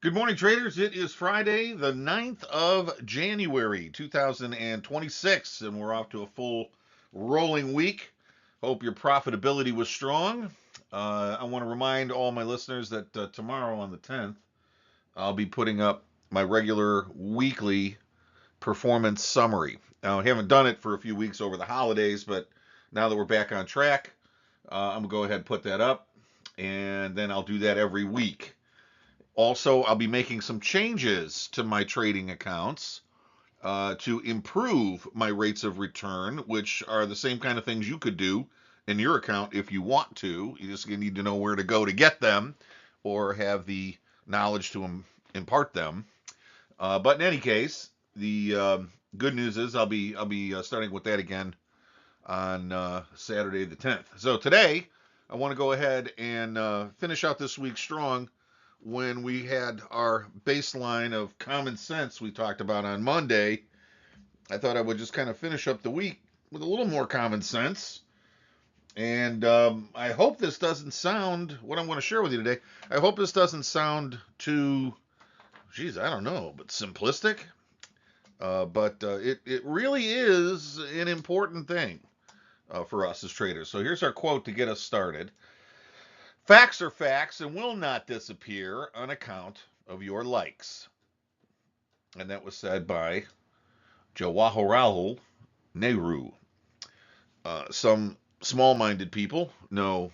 Good morning, traders. It is Friday, the 9th of January, 2026, and we're off to a full rolling week. Hope your profitability was strong. I want to remind all my listeners that tomorrow on the 10th, I'll be putting up my regular weekly performance summary. Now, I haven't done it for a few weeks over the holidays, but now that we're back on track, I'm going to go ahead and put that up, and then I'll do that every week. Also, I'll be making some changes to my trading accounts to improve my rates of return, which are the same kind of things you could do in your account if you want to. You just need to know where to go to get them or have the knowledge to impart them. But in any case, the good news is I'll be starting with that again on Saturday the 10th. So today, I want to go ahead and finish out this week strong when we had our baseline of common sense we talked about on Monday. I thought I would just kind of finish up the week with a little more common sense. And I hope this doesn't sound, what I'm going to share with you today, I hope this doesn't sound too, geez, I don't know, but simplistic. But it really is an important thing for us as traders. So here's our quote to get us started. Facts are facts and will not disappear on account of your likes. And that was said by Jawaharlal Nehru. Some small minded people know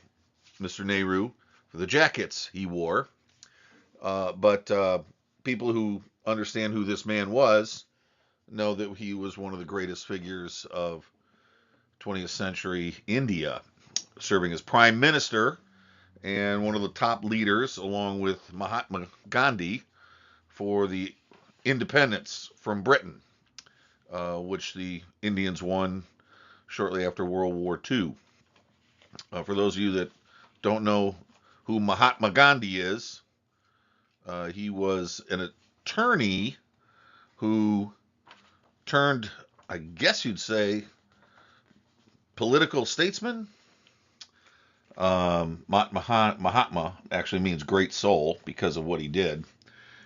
Mr. Nehru for the jackets he wore, but people who understand who this man was know that he was one of the greatest figures of 20th century India, serving as prime minister and one of the top leaders, along with Mahatma Gandhi, for the independence from Britain, which the Indians won shortly after World War II. For those of you that don't know who Mahatma Gandhi is, he was an attorney who turned, I guess you'd say, political statesman. Mahatma actually means great soul because of what he did.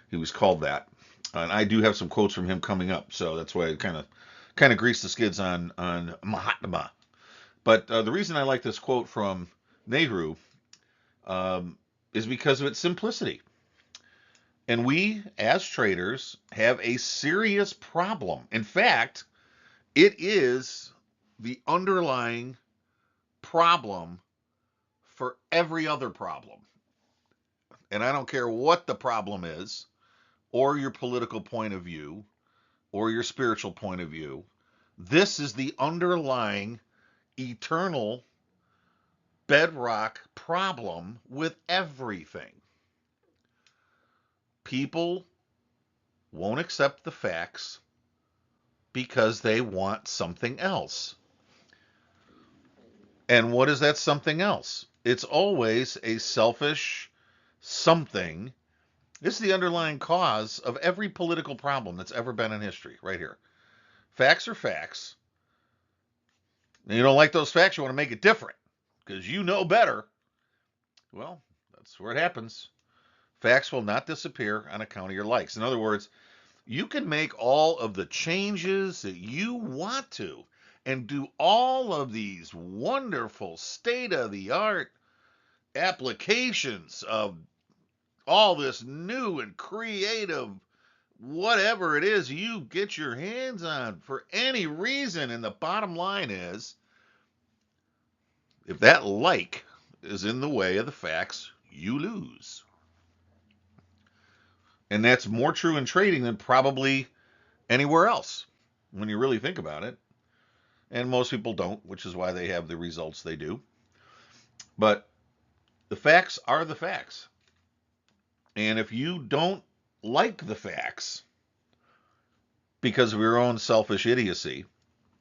He was called that. And I do have some quotes from him coming up, so that's why I kind of greased the skids on Mahatma. But the reason I like this quote from Nehru um, is because of its simplicity. And we, as traders, have a serious problem. In fact, it is the underlying problem for every other problem. And I don't care what the problem is, or your political point of view, or your spiritual point of view. This is the underlying eternal bedrock problem with everything. People won't accept the facts because they want something else. And what is that something else? It's always a selfish something. This is the underlying cause of every political problem that's ever been in history, right here. Facts are facts. And you don't like those facts, you want to make it different because you know better. Well, that's where it happens. Facts will not disappear on account of your likes. In other words, you can make all of the changes that you want to and do all of these wonderful state of the art applications of all this new and creative whatever it is you get your hands on for any reason. And the bottom line is, if that like is in the way of the facts, you lose. And that's more true in trading than probably anywhere else when you really think about it. And most people don't, which is why they have the results they do. But the facts are the facts. And if you don't like the facts because of your own selfish idiocy,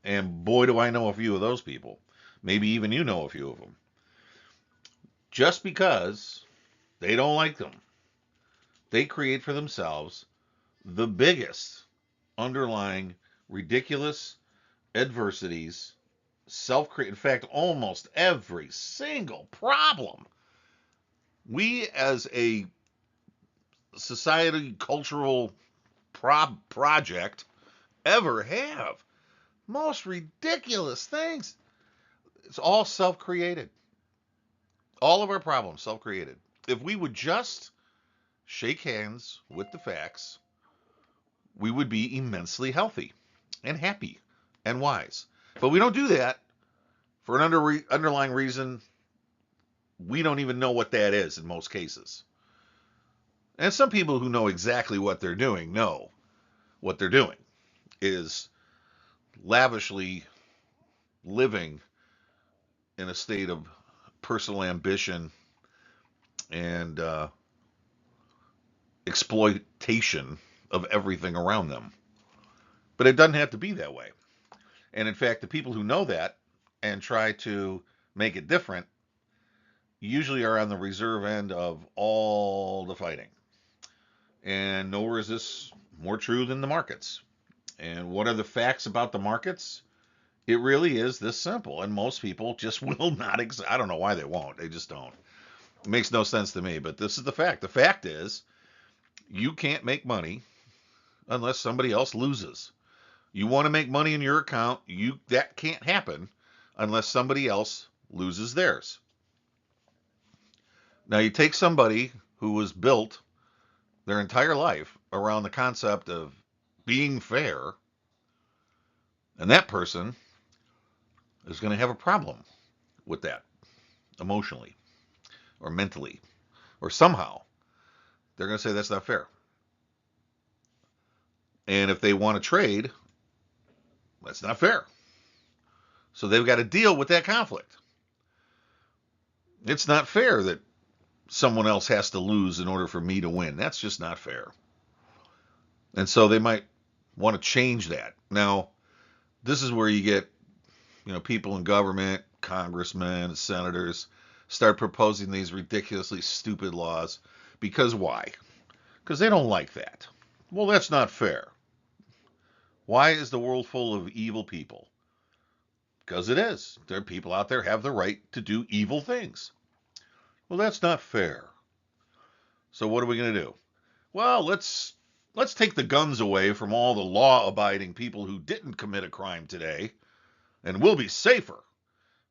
and boy, do I know a few of those people, maybe even you know a few of them, just because they don't like them, they create for themselves the biggest underlying ridiculous adversities, self create. In fact, almost every single problem we as a society cultural project ever have. Most ridiculous things. It's all self-created. All of our problems self-created. If we would just shake hands with the facts, we would be immensely healthy and happy and wise. But we don't do that for an underlying reason. We don't even know what that is in most cases. And some people who know exactly what they're doing know what they're doing is lavishly living in a state of personal ambition and exploitation of everything around them. But it doesn't have to be that way. And in fact, the people who know that and try to make it different usually are on the reserve end of all the fighting. And nowhere is this more true than the markets. And what are the facts about the markets? It really is this simple. And most people just will not. I don't know why they won't. They just don't. It makes no sense to me. But this is the fact. The fact is, you can't make money unless somebody else loses. You want to make money in your account, that can't happen unless somebody else loses theirs. Now you take somebody who was built their entire life around the concept of being fair, and that person is going to have a problem with that emotionally or mentally or somehow. They're going to say that's not fair. And if they want to trade, that's not fair. So they've got to deal with that conflict. It's not fair that someone else has to lose in order for me to win. That's just not fair. And so they might want to change that. Now, this is where you get, people in government, congressmen, senators start proposing these ridiculously stupid laws. Because why? Because they don't like that. Well, that's not fair. Why is the world full of evil people? Because it is. There are people out there have the right to do evil things. Well, that's not fair. So what are we going to do? Well, let's take the guns away from all the law-abiding people who didn't commit a crime today, and we'll be safer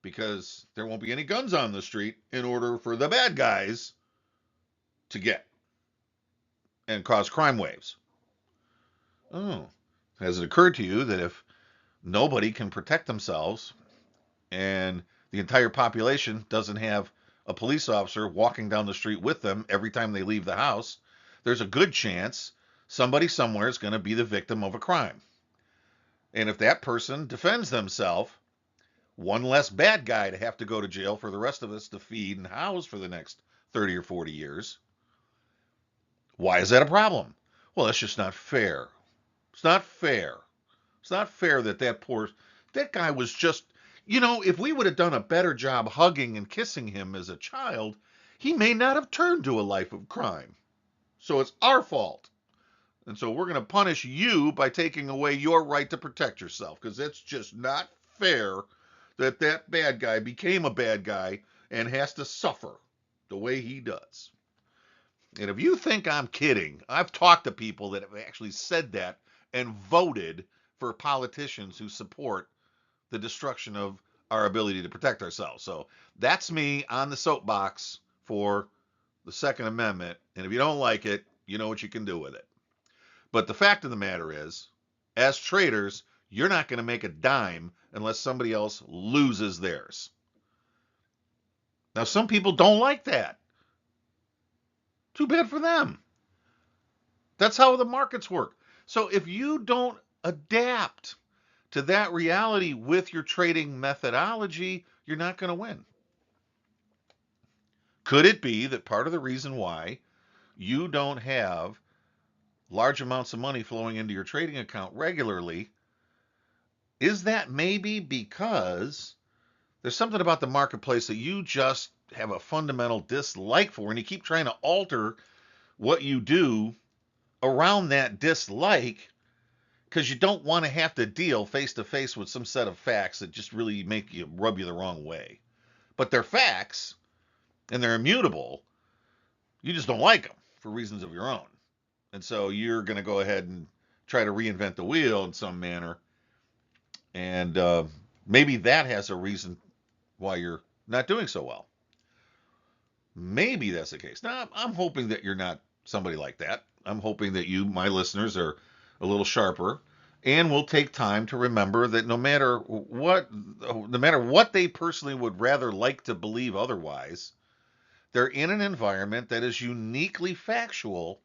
because there won't be any guns on the street in order for the bad guys to get and cause crime waves. Oh, has it occurred to you that if nobody can protect themselves and the entire population doesn't have a police officer walking down the street with them every time they leave the house, there's a good chance somebody somewhere is going to be the victim of a crime. And if that person defends themselves, one less bad guy to have to go to jail for the rest of us to feed and house for the next 30 or 40 years. Why is that a problem? Well, that's just not fair. It's not fair. It's not fair that that guy was just, if we would have done a better job hugging and kissing him as a child, he may not have turned to a life of crime. So it's our fault. And so we're going to punish you by taking away your right to protect yourself because it's just not fair that bad guy became a bad guy and has to suffer the way he does. And if you think I'm kidding, I've talked to people that have actually said that and voted for politicians who support the destruction of our ability to protect ourselves. So that's me on the soapbox for the Second Amendment. And if you don't like it, you know what you can do with it. But the fact of the matter is, as traders, you're not going to make a dime unless somebody else loses theirs. Now, some people don't like that. Too bad for them. That's how the markets work. So if you don't adapt to that reality with your trading methodology, you're not going to win. Could it be that part of the reason why you don't have large amounts of money flowing into your trading account regularly is that maybe because there's something about the marketplace that you just have a fundamental dislike for, and you keep trying to alter what you do around that dislike because you don't want to have to deal face to face with some set of facts that just really rub you the wrong way. But they're facts and they're immutable. You just don't like them for reasons of your own. And so you're going to go ahead and try to reinvent the wheel in some manner. And maybe that has a reason why you're not doing so well. Maybe that's the case. Now, I'm hoping that you're not somebody like that. I'm hoping that you, my listeners, are a little sharper and will take time to remember that no matter what they personally would rather like to believe otherwise, they're in an environment that is uniquely factual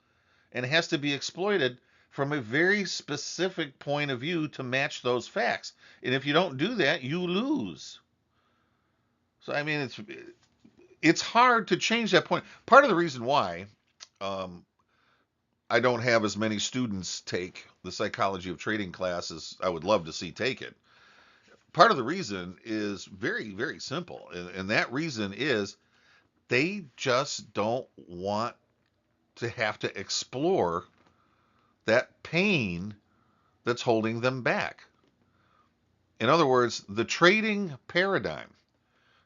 and has to be exploited from a very specific point of view to match those facts. And if you don't do that, you lose. So I mean, it's hard to change that point. Part of the reason why um, I don't have as many students take the psychology of trading class as I would love to see take it. Part of the reason is very, very simple. And that reason is they just don't want to have to explore that pain that's holding them back. In other words, the trading paradigm,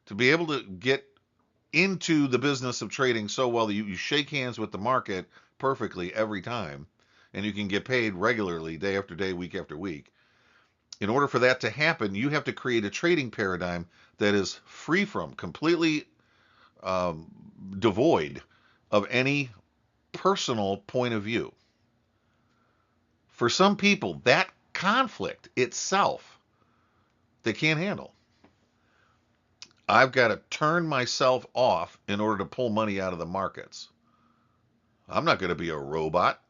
to be able to get into the business of trading so well that you shake hands with the market perfectly every time and you can get paid regularly day after day, week after week. In order for that to happen, you have to create a trading paradigm that is free from, completely um, devoid of any personal point of view. For some people, that conflict itself, they can't handle. I've got to turn myself off in order to pull money out of the markets. I'm not going to be a robot.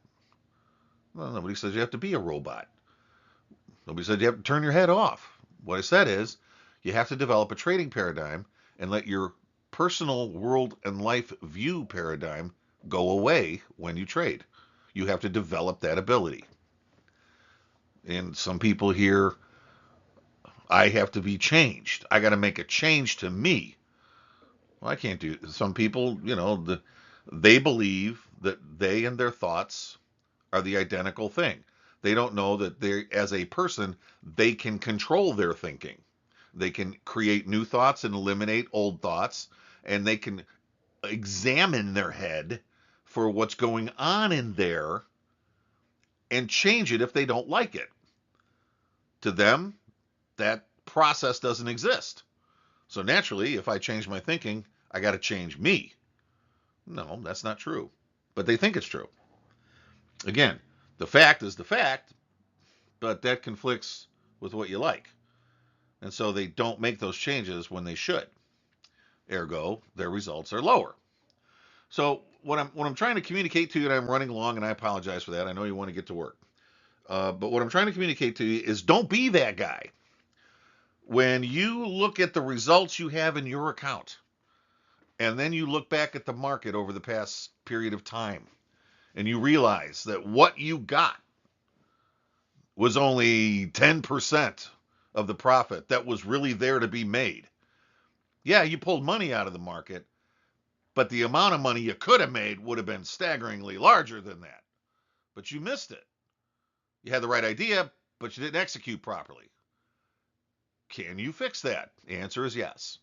Well, nobody says you have to be a robot. Nobody said you have to turn your head off. What I said is you have to develop a trading paradigm and let your personal world and life view paradigm go away when you trade. You have to develop that ability. And some people here, I have to be changed. I got to make a change to me. Well, I can't do. Some people, they believe that they and their thoughts are the identical thing. They don't know that they, as a person, they can control their thinking. They can create new thoughts and eliminate old thoughts, and they can examine their head for what's going on in there and change it if they don't like it. To them, that process doesn't exist. So naturally, if I change my thinking, I got to change me. No, that's not true. But they think it's true. Again, the fact is the fact, but that conflicts with what you like. And so they don't make those changes when they should. Ergo, their results are lower. So what I'm trying to communicate to you, and I'm running long, and I apologize for that. I know you want to get to work, but what I'm trying to communicate to you is don't be that guy. When you look at the results you have in your account, and then you look back at the market over the past period of time, and you realize that what you got was only 10% of the profit that was really there to be made. Yeah, you pulled money out of the market, but the amount of money you could have made would have been staggeringly larger than that. But you missed it. You had the right idea, but you didn't execute properly. Can you fix that? The answer is yes.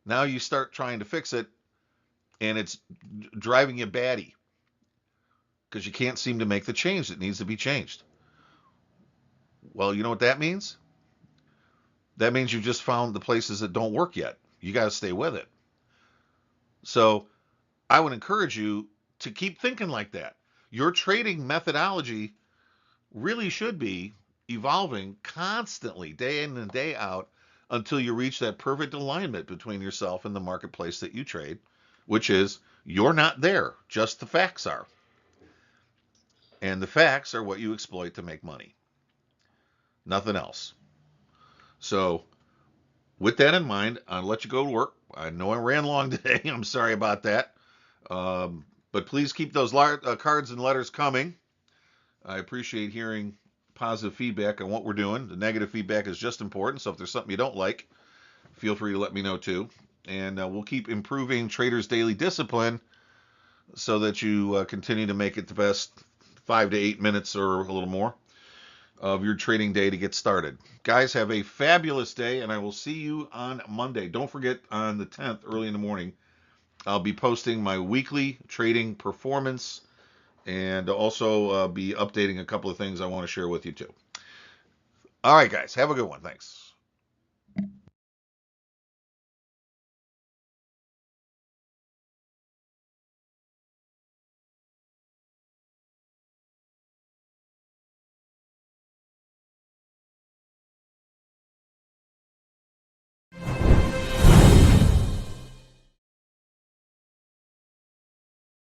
Now you start trying to fix it, and it's driving you batty because you can't seem to make the change that needs to be changed. Well, you know what that means? That means you just found the places that don't work yet. You got to stay with it. So I would encourage you to keep thinking like that. Your trading methodology really should be evolving constantly, day in and day out, until you reach that perfect alignment between yourself and the marketplace that you trade, which is you're not there, just the facts are. And the facts are what you exploit to make money, nothing else. So, with that in mind, I'll let you go to work. I know I ran long today. I'm sorry about that. But please keep those cards and letters coming. I appreciate hearing positive feedback on what we're doing. The negative feedback is just important. So if there's something you don't like, feel free to let me know too. And we'll keep improving Traders Daily Discipline so that you continue to make it the best 5 to 8 minutes or a little more of your trading day to get started. Guys, have a fabulous day, and I will see you on Monday. Don't forget, on the 10th, early in the morning, I'll be posting my weekly trading performance and also be updating a couple of things I want to share with you too. All right, guys, have a good one. Thanks.